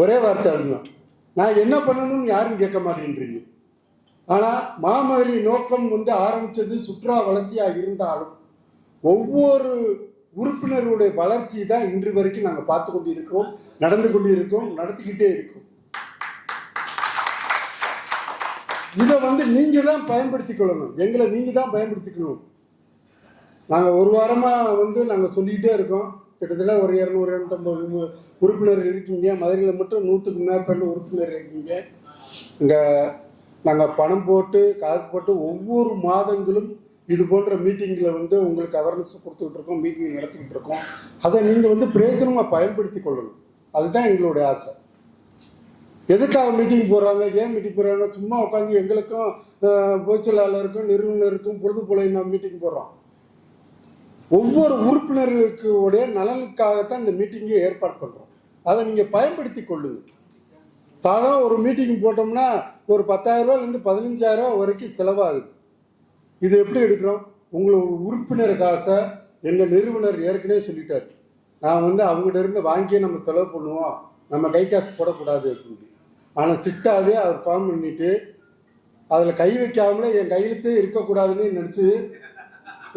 ஒரே வார்த்தை எழுதலாம். நான் என்ன பண்ணணும்னு யாரும் கேட்க மாட்டேன்றீங்க. ஆனால் மாமதுரை நோக்கம் ஆரம்பித்தது சுற்றுலா வளர்ச்சியாக இருந்தாலும் ஒவ்வொரு உறுப்பினருடைய வளர்ச்சி தான் இன்று வரைக்கும் நாங்கள் பார்த்து கொண்டு இருக்கிறோம், நடந்து கொண்டு இருக்கோம், நடத்திக்கிட்டே இருக்கோம். இதை நீங்கள் தான் பயன்படுத்திக் கொள்ளணும், எங்களை நீங்கள் தான் பயன்படுத்திக்கணும். நாங்கள் ஒரு வாரமாக நாங்கள் சொல்லிக்கிட்டே இருக்கோம். கிட்டத்தட்ட ஒரு 200-250 உறுப்பினர் இருக்கீங்க. மதுரையில் மட்டும் 100க்கு மேற்பட்ட உறுப்பினர் இருக்கீங்க. இங்கே நாங்கள் பணம் போட்டு காசு போட்டு ஒவ்வொரு மாதங்களும் இது போன்ற மீட்டிங்கில் உங்களுக்கு அவேர்னஸ் கொடுத்துக்கிட்டு இருக்கோம், மீட்டிங் நடத்திக்கிட்டு இருக்கோம். அதை நீங்கள் பிரயோஜனமாக பயன்படுத்தி கொள்ளணும். அதுதான் எங்களுடைய ஆசை. எதுக்காக மீட்டிங் போகிறாங்க, ஏன் மீட்டிங் போகிறாங்க? சும்மா உட்காந்து எங்களுக்கும் பொதுச்செயலாளருக்கும் நிறுவனருக்கும் பொழுது போல நான் மீட்டிங் போடுறோம். ஒவ்வொரு உறுப்பினர்களுடைய நலனுக்காகத்தான் இந்த மீட்டிங்கை ஏற்பாடு பண்ணுறோம். அதை நீங்கள் பயன்படுத்தி கொள்ளுங்க. சாதாரண ஒரு மீட்டிங் போட்டோம்னா ஒரு 10,000 ரூபாயிலேருந்து 15,000 ரூபா வரைக்கும் செலவாகுது. இது எப்படி எடுக்கிறோம்? உங்களோட உறுப்பினர் காசை எங்கள் நிறுவனர் ஏற்கனவே சொல்லிட்டார். நான் அவங்ககிட்ட இருந்து வாங்கியே நம்ம செலவு பண்ணுவோம், நம்ம கை காசு போடக்கூடாது அப்படின்னு. ஆனால் சிட்டாவே அவர் ஃபார்ம் பண்ணிட்டு அதில் கை வைக்காமலே என் கையெழுத்தே இருக்கக்கூடாதுன்னு நினச்சி,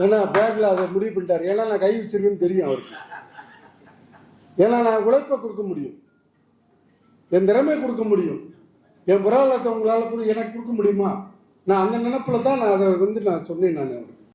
ஏன்னா பேங்கில் அதை முடிவு பண்ணிட்டார். ஏன்னா நான் கை வச்சிருக்கேன்னு தெரியும் அவருக்கு. ஏன்னா நான் உழைப்பை கொடுக்க முடியும், என் திறமையை கொடுக்க முடியும், என் பொருளாதாரத்தை உங்களால் எனக்கு கொடுக்க முடியுமா? நான் அந்த நினைப்பில் தான் நான் அதை நான் சொன்னேன். நான்